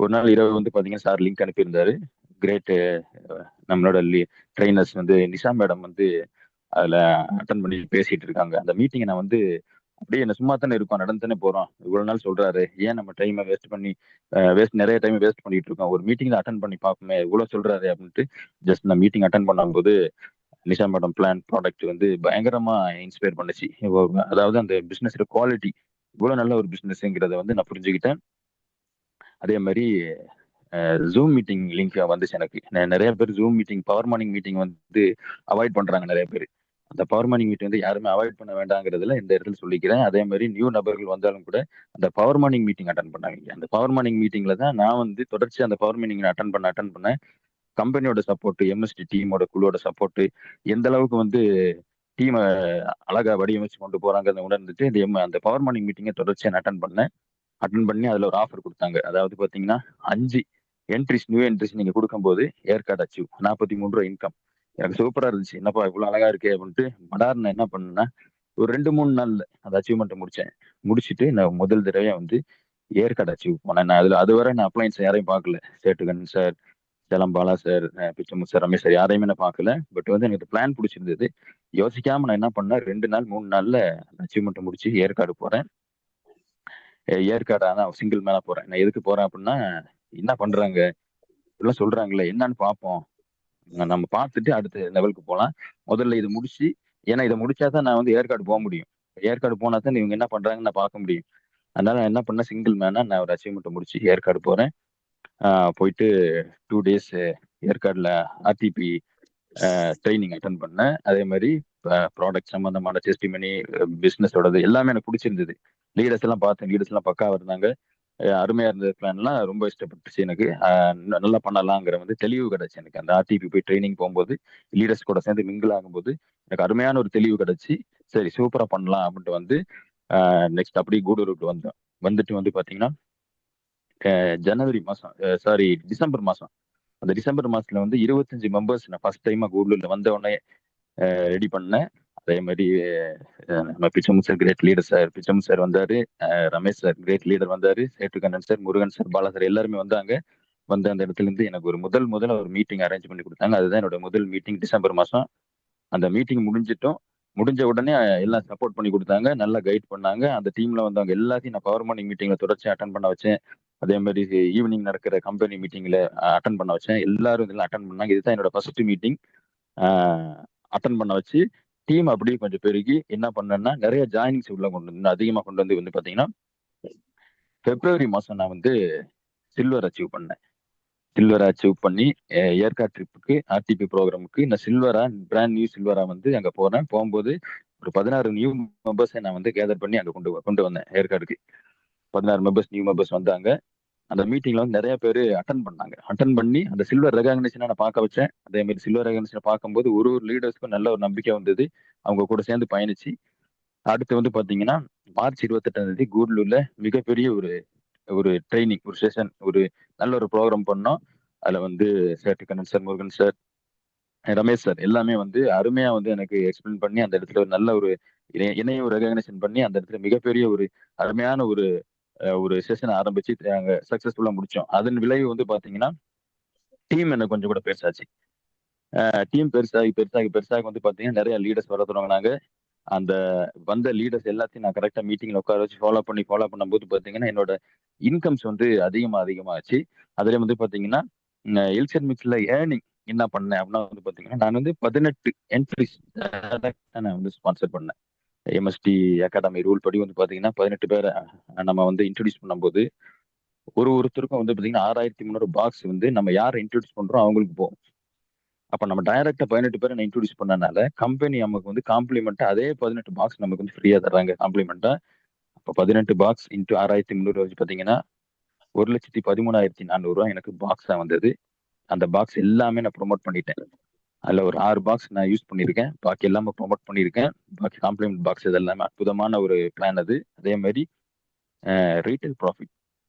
ஒரு நாள் இரவு வந்து பாத்தீங்கன்னா சார் லிங்க் அனுப்பியிருந்தாரு. கிரேட் நம்மளோட ட்ரைனர்ஸ் வந்து நிஷா மேடம் வந்து அதுல அட்டன் பண்ணி பேசிட்டு இருக்காங்க. அந்த மீட்டிங்கை நான் வந்து அப்படியே என்ன சும்மா தானே இருக்கோம், நடந்து தானே போறோம், இவ்வளவு நாள் சொல்றாரு, ஏன் நம்ம டைமை வேஸ்ட் பண்ணி நிறைய டைம் வேஸ்ட் பண்ணிட்டு இருக்கோம், ஒரு மீட்டிங்ல அட்டன் பண்ணி பார்ப்போமே, இவ்வளவு சொல்றாரு அப்படின்ட்டு ஜஸ்ட் நான் மீட்டிங் அட்டன் பண்ணும்போது நிஷா மேடம் பிளான் ப்ராடக்ட் வந்து பயங்கரமா இன்ஸ்பயர் பண்ணுச்சு. அதாவது அந்த பிசினஸ் குவாலிட்டி இவ்வளவு நல்ல ஒரு பிசினஸ்ங்கிறத வந்து நான் புரிஞ்சுக்கிட்டேன். அதே மாதிரி ஜூம் மீட்டிங் லிங்க் வந்துச்சு எனக்கு. நிறைய பேர் zoom meeting, power morning meeting வந்து அவாய்ட் பண்றாங்க நிறைய பேர். அந்த பவர் மார்னிங் மீட்டிங் வந்து யாருமே அவாய்ட் பண்ண வேண்டாங்கிறதுல இந்த இடத்துல சொல்லிக்கிறேன். அதே மாதிரி நியூ நபர்கள் வந்தாலும் கூட அந்த பவர் மார்னிங் மீட்டிங் அட்டன் பண்ணாங்க. அந்த பவர் மார்னிங் மீட்டிங்ல தான் நான் வந்து தொடர்ச்சி அந்த பவர் மீட்டிங் அட்டன் பண்ண கம்பெனியோட சப்போர்ட், எம்எஸ்டி டீமோட குழுவோட சப்போர்ட், எந்த அளவுக்கு வந்து டீமை அழகா வடிவமைச்சு கொண்டு போறாங்கிறத உணர்ந்துட்டு அந்த பவர் மார்னிங் மீட்டிங்கை தொடர்ச்சியாக அட்டன் பண்ணி அதுல ஒரு ஆஃபர் கொடுத்தாங்க. அதாவது பாத்தீங்கன்னா 5 நியூ என்ட்ரிஸ் நீங்க கொடுக்கும்போது ஏற்கார்டு அச்சீவ் 43 ரூபா இன்கம். எனக்கு சூப்பரா இருந்துச்சு, என்னப்பா இவ்வளவு அழகா இருக்கே அப்படின்ட்டு மடார் நான் என்ன பண்ணேன்னா ஒரு 2-3 நாள்ல அந்த அச்சீவ்மெண்ட் முடிச்சேன். முடிச்சுட்டு நான் முதல் தடவையா வந்து ஏற்கார்டு அச்சீவ் பண்ணேன். நான் அதுவரை நான் அப்ளைன்ஸ் யாரையும் பார்க்கல, Settukan sir, Salem Bala sir, Pichamuthu sir, Ramesh sir யாரையுமே நான் பார்க்கல. பட் வந்து எனக்கு பிளான் பிடிச்சிருந்தது. யோசிக்காம நான் என்ன பண்ணேன், 2 நாள் 3 நாள்ல அச்சீவ்மெண்ட் முடிச்சு ஏற்காடு போறேன். ஏற்காடு ஆனா சிங்கிள் மேல போறேன். நான் எதுக்கு போறேன் அப்படின்னா, என்ன பண்றாங்க இப்படிலாம் சொல்றாங்களே என்னன்னு பார்ப்போம், நம்ம பார்த்துட்டு அடுத்த லெவலுக்கு போகலாம். முதல்ல இது முடிச்சு, ஏன்னா இதை முடிச்சாதான் நான் வந்து ஏற்காடு போக முடியும். ஏற்காடு போனா தான் இவங்க என்ன பண்றாங்கன்னு நான் பார்க்க முடியும். அதனால நான் என்ன பண்ணேன், சிங்கிள் மேனா நான் ஒரு அச்சீவ்மெண்ட் முடிச்சு ஏற்காடு போறேன். போயிட்டு 2 days ஏற்காடுல ஆர்டிபி ட்ரைனிங் அட்டன் பண்ணேன். அதே மாதிரி ப்ராடக்ட் சம்பந்தமான டெஸ்டிமனி, பிசினஸோடது எல்லாமே எனக்கு பிடிச்சிருந்தது. லீடர்ஸ் எல்லாம் பார்த்தேன், லீடர்ஸ் எல்லாம் பக்காவா இருந்தாங்க. அருமையா இருந்த பிளான்லாம் ரொம்ப இஷ்டப்பட்டுச்சு எனக்கு. நல்லா பண்ணலாங்கிற வந்து தெளிவு கிடைச்சு எனக்கு. அந்த ஆர்டிபி போய் ட்ரைனிங் போகும்போது லீடர்ஸ் கூட சேர்ந்து மிங்கிள் ஆகும்போது எனக்கு அருமையான ஒரு தெளிவு கிடைச்சு, சரி சூப்பரா பண்ணலாம் அப்படின்ட்டு வந்து நெக்ஸ்ட் அப்படியே கூடலூருக்கு வந்தோம். வந்துட்டு வந்து பாத்தீங்கன்னா ஜனவரி மாசம், சாரி டிசம்பர் மாசம், அந்த டிசம்பர் மாசத்துல வந்து 25 மெம்பர்ஸ் நான் ஃபர்ஸ்ட் டைமா கூடலூர்ல வந்த உடனே ரெடி பண்ணேன். அதே மாதிரி நம்ம Pichamuthu sir great leader sir, Pichamuthu sir வந்தாரு, ரமேஷ் சார் கிரேட் லீடர் வந்தாரு, Settukannan sir, Murugan sir, Bala sir எல்லாருமே வந்தாங்க. வந்து அந்த இடத்துல இருந்து எனக்கு ஒரு முதல்ல ஒரு மீட்டிங் அரேஞ்ச் பண்ணி கொடுத்தாங்க. அதுதான் என்னோட முதல் மீட்டிங் டிசம்பர் மாசம். அந்த மீட்டிங் முடிஞ்ச உடனே எல்லாம் சப்போர்ட் பண்ணி கொடுத்தாங்க, நல்லா கைட் பண்ணாங்க. அந்த டீம்ல வந்தவங்க எல்லாத்தையும் நான் பவர் மார்னிங் மீட்டிங்ல தொடர்ச்சி அட்டன் பண்ண வச்சேன். அதே மாதிரி ஈவினிங் நடக்கிற கம்பெனி மீட்டிங்ல அட்டன் பண்ண வச்சேன். எல்லாரும் இதெல்லாம் அட்டன் பண்ணாங்க. இதுதான் என்னோட ஃபர்ஸ்ட் மீட்டிங். அட்டன் பண்ண வச்சு டீம் அப்படியே கொஞ்சம் பெருகி என்ன பண்ணேன்னா நிறைய ஜாயினிங்ஸ் உள்ள அதிகமா கொண்டு வந்து பாத்தீங்கன்னா பிப்ரவரி மாசம் நான் வந்து சில்வர் அச்சீவ் பண்ணேன். சில்வரா அச்சீவ் பண்ணி ஏற்காடு ட்ரிப்புக்கு ஆர்டிபி ப்ரோக்ராமுக்கு நான் சில்வரா, பிராண்ட் நியூ சில்வரா வந்து அங்க போறேன். போகும்போது ஒரு 16 நியூ மெம்பர்ஸை நான் வந்து கேதர் பண்ணி அங்க கொண்டு வந்தேன் ஏற்காடுக்கு. 16 மெம்பர்ஸ் நியூ மெம்பர்ஸ் வந்தாங்க. அந்த மீட்டிங்ல வந்து நிறைய பேர் அட்டன் பண்ணாங்க. அட்டன் பண்ணி அந்த சில்வர் ரெகக்னிஷனை நான் பார்க்க வச்சேன். அதே மாதிரி சில்வர் ரெகக்னிஷனை பார்க்கும்போது ஒரு லீடர்ஸ்க்கும் நல்ல ஒரு நம்பிக்கை வந்தது. அவங்க கூட சேர்ந்து பயணிச்சு அடுத்து வந்து பாத்தீங்கன்னா மார்ச் 28ஆம் தேதி கூடலூர்ல மிகப்பெரிய ஒரு ஒரு ட்ரைனிங், ஒரு செஷன், ஒரு நல்ல ஒரு ப்ரோக்ராம் பண்ணோம். அதுல வந்து Settukannan sir, Murugan sir, Ramesh sir எல்லாமே வந்து அருமையா வந்து எனக்கு எக்ஸ்பிளைன் பண்ணி அந்த இடத்துல ஒரு நல்ல ஒரு இணைய ரெகக்னேஷன் பண்ணி அந்த இடத்துல மிகப்பெரிய ஒரு அருமையான ஒரு செஷன் ஆரம்பிச்சு அங்க சக்சஸ்ஃபுல்லா முடிச்சோம். அதன் விளைவு வந்து பாத்தீங்கன்னா டீம் என்ன கொஞ்சம் கூட பெருசாச்சு. டீம் பெருசாகி பெருசாகி பெருசாகி வந்து பாத்தீங்கன்னா நிறைய லீடர்ஸ் வர தொடங்கினாங்க. அந்த வந்த லீடர்ஸ் எல்லாத்தையும் நான் கரெக்டா மீட்டிங்ல உட்கார வச்சு ஃபாலோ பண்ணும்போது பாத்தீங்கன்னா என்னோட இன்கம்ஸ் வந்து அதிகமாச்சு. அதுல வந்து பாத்தீங்கன்னா எல்சன் மிக்ஸ்ல ஏர்னிங் என்ன பண்ணேன் அப்படின்னா வந்து பாத்தீங்கன்னா நான் வந்து 18 என்ட்ரிஸ் நான் வந்து ஸ்பான்சர் பண்ணேன். எம்எஸ்டி அகாடமி ரூல் படி வந்து பாத்தீங்கன்னா 18 பேரை நம்ம வந்து இன்ட்ரடியூஸ் பண்ணும்போது ஒருத்தருக்கும் வந்து பாத்தீங்கன்னா 6300 பாக்ஸ் வந்து நம்ம யாரை இன்ட்ரடியூஸ் பண்றோம் அவங்களுக்கு போகும். அப்ப நம்ம டைரக்டா 18 பேரை இன்ட்ரடியூஸ் பண்ணனால கம்பெனி நமக்கு வந்து காம்ப்ளிமெண்டா அதே 18 பாக்ஸ் நமக்கு வந்து ஃப்ரீயா தர்றாங்க காம்ப்ளிமெண்டா. அப்ப 18 பாக்ஸ் இன்டூ 6300 வச்சு பாத்தீங்கன்னா 1,13,400 எனக்கு பாக்ஸா வந்தது. அந்த பாக்ஸ் எல்லாமே நான் ப்ரொமோட் பண்ணிட்டேன். அதுல ஒரு 6 பாக்ஸ் நான் யூஸ் பண்ணியிருக்கேன், பாக்கி எல்லாமே ப்ரொமோட் பண்ணியிருக்கேன். பாக்கி காம்ப்ளிமெண்ட் பாக்ஸ் இது எல்லாமே அற்புதமான ஒரு பிளான் அது. அதே மாதிரி ரீட்டைல் ப்ராஃபிட்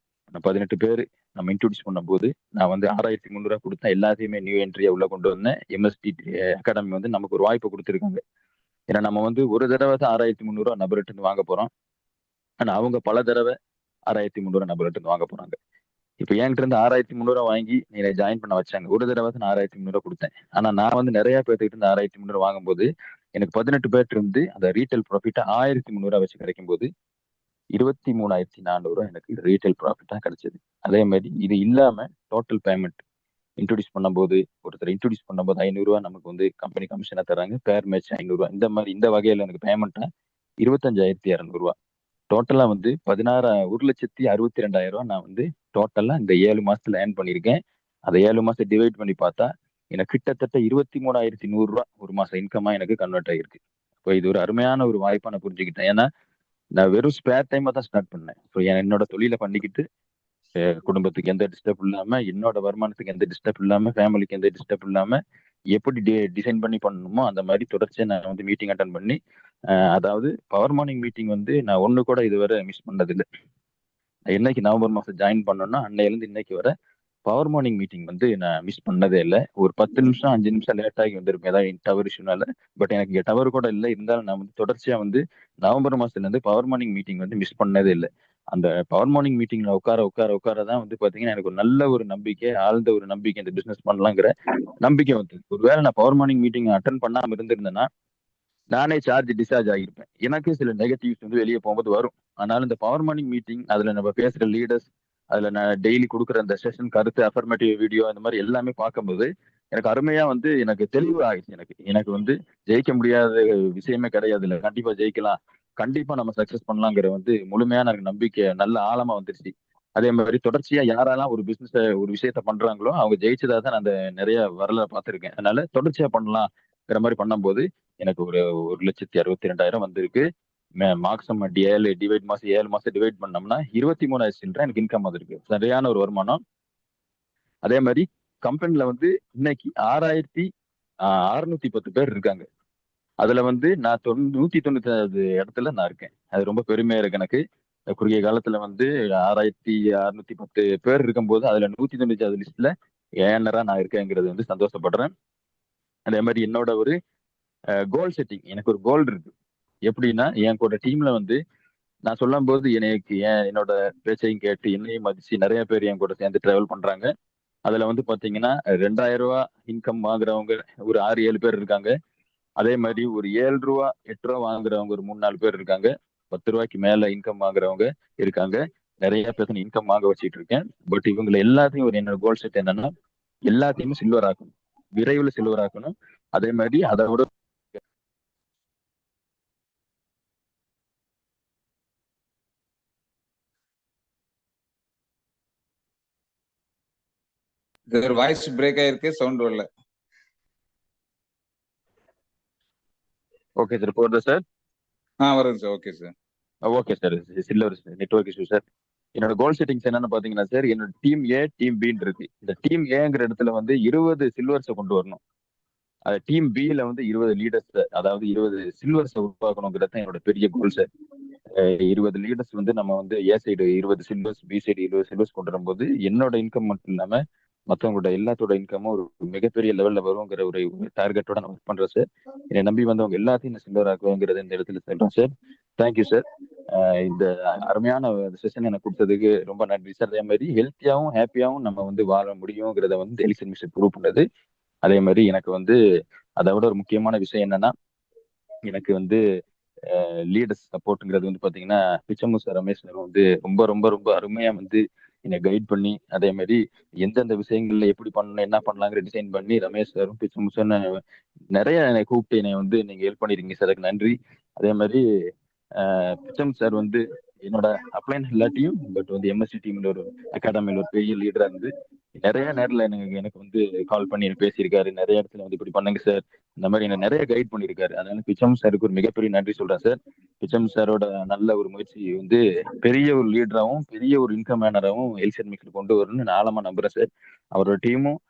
18 பேர் நம்ம இன்ட்ரடியூஸ் பண்ணும்போது நான் வந்து 6,300 கொடுத்தேன். எல்லாத்தையுமே நியூ என்ட்ரியா உள்ள கொண்டு வந்தேன். எம்எஸ்டி அகாடமி வந்து நமக்கு ஒரு வாய்ப்பு கொடுத்துருக்காங்க. ஏன்னா நம்ம வந்து ஒரு தடவை தான் 6,300 நபர்கிட்ட இருந்து வாங்க போறோம். ஆனா அவங்க பல தடவை 6,300 நபர்கிட்ட இருந்து வாங்க போறாங்க. இப்ப என்கிட்ட இருந்து 6,300 வாங்கி என்னை ஜாயின் பண்ண வச்சாங்க. ஒரு தடவை தான் நான் 6,300 கொடுத்தேன். ஆனா நான் வந்து நிறைய பேர்த்துக்கிட்ட இருந்து 6,300 வாங்கும்போது எனக்கு 18 பேர்ட்ட இருந்து அந்த ரீட்டைல் ப்ராஃபிட்டா 1,300 வச்சு கிடைக்கும் போது 23,400 எனக்கு ரீட்டைல் ப்ராஃபிட்டா கிடைச்சது. அதே மாதிரி இது இல்லாம டோட்டல் பேமெண்ட் இன்ட்ரோடியூஸ் பண்ணும்போது ஒருத்தர் இன்ட்ரோடியூஸ் பண்ணும்போது 500 நமக்கு வந்து கம்பெனி கமிஷனா தராங்க. பேர் மேட்ச் 500 இந்த மாதிரி இந்த வகையில எனக்கு பேமெண்ட்டா 25,200 டோட்டலா வந்து 1,62,200 நான் வந்து டோட்டலா இந்த 7 மாசத்துல ஏர்ன் பண்ணியிருக்கேன். அதை 7 மாசம் டிவைட் பண்ணி பார்த்தா எனக்கு கிட்டத்தட்ட 23,100 ஒரு மாசம் இன்கமா எனக்கு கன்வெர்ட் ஆகிருக்கு. இப்போ இது ஒரு அருமையான ஒரு வாய்ப்பா நான் புரிஞ்சுக்கிட்டேன். ஏன்னா நான் வெறும் ஸ்பேர் டைமா தான் ஸ்டார்ட் பண்ணேன். ஸோ என்னோட தொழிலை பண்ணிக்கிட்டு குடும்பத்துக்கு எந்த டிஸ்டர்ப் இல்லாம, என்னோட வருமானத்துக்கு எந்த டிஸ்டர்ப் இல்லாம, ஃபேமிலிக்கு எந்த டிஸ்டர்ப் இல்லாம எப்படி டிசைன் பண்ணி பண்ணணுமோ அந்த மாதிரி தொடர்ச்சியா நான் வந்து மீட்டிங் அட்டன் பண்ணி அதாவது பவர் மார்னிங் மீட்டிங் வந்து நான் ஒண்ணு கூட இதுவரை மிஸ் பண்ணதில்லை. என்னைக்கு நவம்பர் மாசம் ஜாயின் பண்ணோம்னா அன்னையிலேருந்து இன்னைக்கு வரை பவர் மார்னிங் மீட்டிங் வந்து நான் மிஸ் பண்ணதே இல்லை. ஒரு 10 நிமிஷம் 5 நிமிஷம் லேட் ஆகி வந்திருப்பேன் ஏதாவது டவர் இஷ்யூனால. பட் எனக்கு இங்கே டவர் கூட இல்லை. இருந்தாலும் நான் வந்து தொடர்ச்சியா வந்து நவம்பர் மாசத்துல இருந்து பவர் மார்னிங் மீட்டிங் வந்து மிஸ் பண்ணதே இல்லை. அந்த பவர் மார்னிங் மீட்டிங்ல உட்கார உட்கார உட்கார தான் வந்து பாத்தீங்கன்னா எனக்கு ஒரு நல்ல ஒரு நம்பிக்கை, ஆழ்ந்த ஒரு நம்பிக்கை இந்த பிசினஸ் பண்ணலாங்கிற நம்பிக்கை வந்து. ஒருவேளை நான் பவர் மார்னிங் மீட்டிங் அட்டன் பண்ணாம இருந்திருந்தேன்னா நானே சார்ஜ் டிஸ்சார்ஜ் ஆகியிருப்பேன். எனக்கு சில நெகட்டிவ்ஸ் வந்து வெளியே போகும்போது வரும். ஆனாலும் இந்த பவர் மார்னிங் மீட்டிங் அதுல நம்ம பேசுற லீடர்ஸ், அதுல நான் டெய்லி கொடுக்குற அந்த செஷன் கருத்து, அஃபர்மேட்டிவ் வீடியோ இந்த மாதிரி எல்லாமே பார்க்கும்போது எனக்கு அருமையா வந்து எனக்கு தெளிவு ஆயிடுச்சு. எனக்கு எனக்கு வந்து ஜெயிக்க முடியாத விஷயமே கிடையாது. இல்லை கண்டிப்பா ஜெயிக்கலாம், கண்டிப்பா நம்ம சக்சஸ் பண்ணலாங்கிற வந்து முழுமையான எனக்கு நம்பிக்கை நல்ல ஆழமா வந்துருச்சு. அதே மாதிரி தொடர்ச்சியா யாரெல்லாம் ஒரு பிசினஸ் ஒரு விஷயத்த பண்றாங்களோ அவங்க ஜெயிச்சதா தான் நான் அந்த நிறைய வரல பார்த்திருக்கேன். அதனால தொடர்ச்சியா பண்ணலாம்ங்கிற மாதிரி பண்ணும்போது எனக்கு ஒரு 1,62,200 வந்திருக்கு. மார்க்ஸம் 7 மாசம் டிவைட் பண்ணோம்னா 23,000 சில்லறை எனக்கு இன்கம் வந்திருக்கு. சரியான ஒரு வருமானம். அதே மாதிரி கம்பெனில வந்து இன்னைக்கு 6,610 பேர் இருக்காங்க. அதுல வந்து நான் 190 இடத்துல நான் இருக்கேன். அது ரொம்ப பெருமையா இருக்கு எனக்கு. குறுகிய காலத்துல வந்து 6,610 பேர் இருக்கும்போது அதுல 190 லிஸ்ட்ல ஏனரா நான் இருக்கேங்கிறது வந்து சந்தோஷப்படுறேன். அதே மாதிரி என்னோட ஒரு கோல் செட்டிங், எனக்கு ஒரு கோல் இருக்கு. எப்படின்னா என் கூட டீம்ல வந்து நான் சொல்லும் போது எனக்கு என்னோட பேச்சையும் கேட்டு என்னையும் மதிச்சு நிறைய பேர் என் கூட சேர்ந்து டிராவல் பண்றாங்க. அதுல வந்து பாத்தீங்கன்னா 2,000 இன்கம் வாங்குறவங்க ஒரு 6-7 பேர் இருக்காங்க. அதே மாதிரி ஒரு 7 ரூபா 8 ரூபா வாங்குறவங்க ஒரு 3-4 பேர் இருக்காங்க. 10 ரூபாய்க்கு மேல இன்கம் வாங்குறவங்க இருக்காங்க. நிறைய பேர் இன்கம் வாங்க வச்சுட்டு இருக்கேன். பட் இவங்களை எல்லாத்தையும் ஒரு என்னோட கோல் செட் என்னன்னா எல்லாத்தையுமே சில்வர் ஆக்கணும், விரைவில் சில்வர் ஆக்கணும். அதே மாதிரி அதை விட சார் வாய்ஸ் பிரேக் ஆயிருக்கு, சவுண்ட் வரல. ஓகே சார், போடுறேன் சார். வருது sir. Okay sir. Okay sir, silver network issue sir. என்னோட கோல் செட்டிங்ஸ் என்னன்னு பாத்தீங்கன்னா சார், என்னோட டீம் ஏ டீம் பின்னு இருக்கு. இந்த டீம் ஏங்கிற இடத்துல வந்து 20 சில்வர்ஸை கொண்டு வரணும். அது டீம் பில வந்து 20 லீடர்ஸ், அதாவது 20 சில்வர்ஸை உருவாக்கணுங்கிறது தான் என்னோட பெரிய கோல் சார். 20 லீடர்ஸ் வந்து நம்ம வந்து A side 20 silvers, B side 20 silvers கொண்டு வரும்போது என்னோட இன்கம் மட்டும் இல்லாம மற்றவங்களோட எல்லாத்தோட இன்கமும் ஒரு மிகப்பெரிய லெவல்ல வருங்கிற ஒரு டார்கெட்டோட நான் ஒர்க் பண்றேன் சார். என்னை நம்பி வந்தவங்க எல்லாத்தையும் நான் சில்வர் ஆக்குவேங்கிறத இந்த இடத்துல சொல்றேன் சார். Thank you sir. இந்த அருமையான செஷன் எனக்கு கொடுத்ததுக்கு ரொம்ப நன்றி சார். அதே மாதிரி ஹெல்த்தியாவும் ஹாப்பியாவும் நம்ம வந்து வாழ முடியுங்கிறத வந்து எலிசன் மிஷன் ப்ரூவ் பண்ணது. அதே மாதிரி எனக்கு வந்து அதை விட ஒரு முக்கியமான விஷயம் என்னன்னா எனக்கு வந்து லீடர்ஸ் சப்போர்ட்ங்கிறது வந்து பாத்தீங்கன்னா பிச்சமு சார், ரமேஷ் சார் வந்து ரொம்ப ரொம்ப ரொம்ப அருமையா வந்து என்னை கைட் பண்ணி அதே மாதிரி எந்தெந்த விஷயங்கள்ல எப்படி பண்ணணும் என்ன பண்ணலாங்கிற டிசைன் பண்ணி ரமேஷ் சாரும் பிச்சமு சார் நிறைய என்னை கூப்பிட்டு என்னை வந்து நீங்க ஹெல்ப் பண்ணிருக்கீங்க சார், அதுக்கு நன்றி. அதே மாதிரி பிச்சம் சார் வந்து என்னோட அப்ளைன் இல்லாட்டியும் பட் வந்து எம்எஸ்சி டீம்ல ஒரு அகாடமியில் ஒரு பெரிய லீடரா இருந்து நிறைய நேரில் எனக்கு வந்து கால் பண்ணி பேசியிருக்காரு. நிறைய இடத்துல வந்து இப்படி பண்ணுங்க சார் இந்த மாதிரி என்ன நிறைய கைட் பண்ணியிருக்காரு. அதனால பிச்சம் சாருக்கு ஒரு மிகப்பெரிய நன்றி சொல்றேன் சார். பிச்சம் சாரோட நல்ல ஒரு முயற்சி வந்து பெரிய ஒரு லீடராகவும் பெரிய ஒரு இன்கம் மேனராகவும் எல்சன் மிக்ஸ் கொண்டு வரணும்னு நான் ஆழமா நம்புறேன் சார். அவரோட டீமும்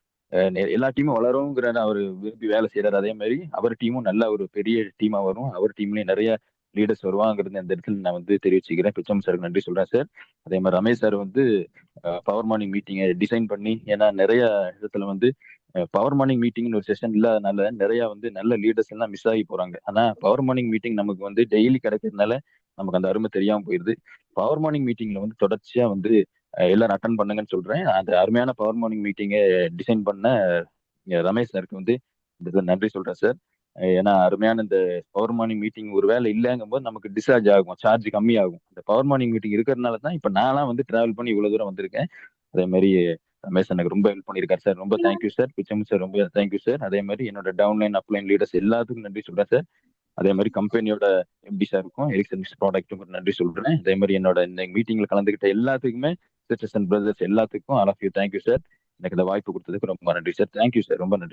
எல்லா டீமும் வளருங்கிற அவர் விரும்பி வேலை செய்யறாரு. அதே மாதிரி அவர் டீமும் நல்ல ஒரு பெரிய டீமா வரும். அவர் டீம்லயும் நிறைய லீடர்ஸ் வருவாங்கிறது அந்த இடத்துல நான் வந்து தெரிவிச்சுக்கிறேன். பிச்சம் சாருக்கு நன்றி சொல்றேன் சார். அதே மாதிரி ரமேஷ் சார் வந்து பவர் மார்னிங் மீட்டிங்கை டிசைன் பண்ணி, ஏன்னா நிறைய இடத்துல வந்து பவர் மார்னிங் மீட்டிங்னு ஒரு செஷன் இல்லாதனால நிறைய வந்து நல்ல லீடர்ஸ் எல்லாம் மிஸ் ஆகி போறாங்க. ஆனா பவர் மார்னிங் மீட்டிங் நமக்கு வந்து டெய்லி கிடைக்கிறதுனால நமக்கு அந்த அருமை தெரியாம போயிருது. பவர் மார்னிங் மீட்டிங்ல வந்து தொடர்ச்சியா வந்து எல்லாரும் அட்டன் பண்ணுங்கன்னு சொல்றேன். அந்த அருமையான பவர் மார்னிங் மீட்டிங்கை டிசைன் பண்ண ரமேஷ் சாருக்கு வந்து இந்த இதுல நன்றி சொல்றேன் சார். ஏன்னா அருமையான இந்த பவர் மார்னிங் மீட்டிங் ஒரு வேலை இல்லைங்கும்போது நமக்கு டிஸ்சார்ஜ் ஆகும், சார்ஜ் கம்மியாகும். இந்த பவர் மார்னிங் மீட்டிங் இருக்கிறதுனால தான் இப்ப நான்லாம் வந்து டிராவல் பண்ணி இவ்வளவு தூரம் வந்திருக்கேன். அதே மாதிரி ரமேஷ் எனக்கு ரொம்ப ஹெல்ப் பண்ணியிருக்காரு சார். ரொம்ப தேங்க்யூ சார். பிச்சமு சார் ரொம்ப தேங்க்யூ சார். அதே மாதிரி என்னோட டவுன்லைன் அப்லைன் லீடர்ஸ் எல்லாத்துக்கும் நன்றி சொல்றேன் சார். அதே மாதிரி கம்பெனியோட எம்டி சாருக்கும் எரிக்சன் ப்ராடக்ட்டுக்கும் நன்றி சொல்றேன். அதே மாதிரி என்னோட இந்த மீட்டிங்ல கலந்துகிட்ட எல்லாத்துக்குமே சிஸ்டர்ஸ் அண்ட் பிரதர்ஸ் எல்லாத்துக்கும் all of you thank you sir. எனக்கு இந்த வாய்ப்பு கொடுத்ததுக்கு ரொம்ப நன்றி சார். Thank you sir. ரொம்ப நன்றி.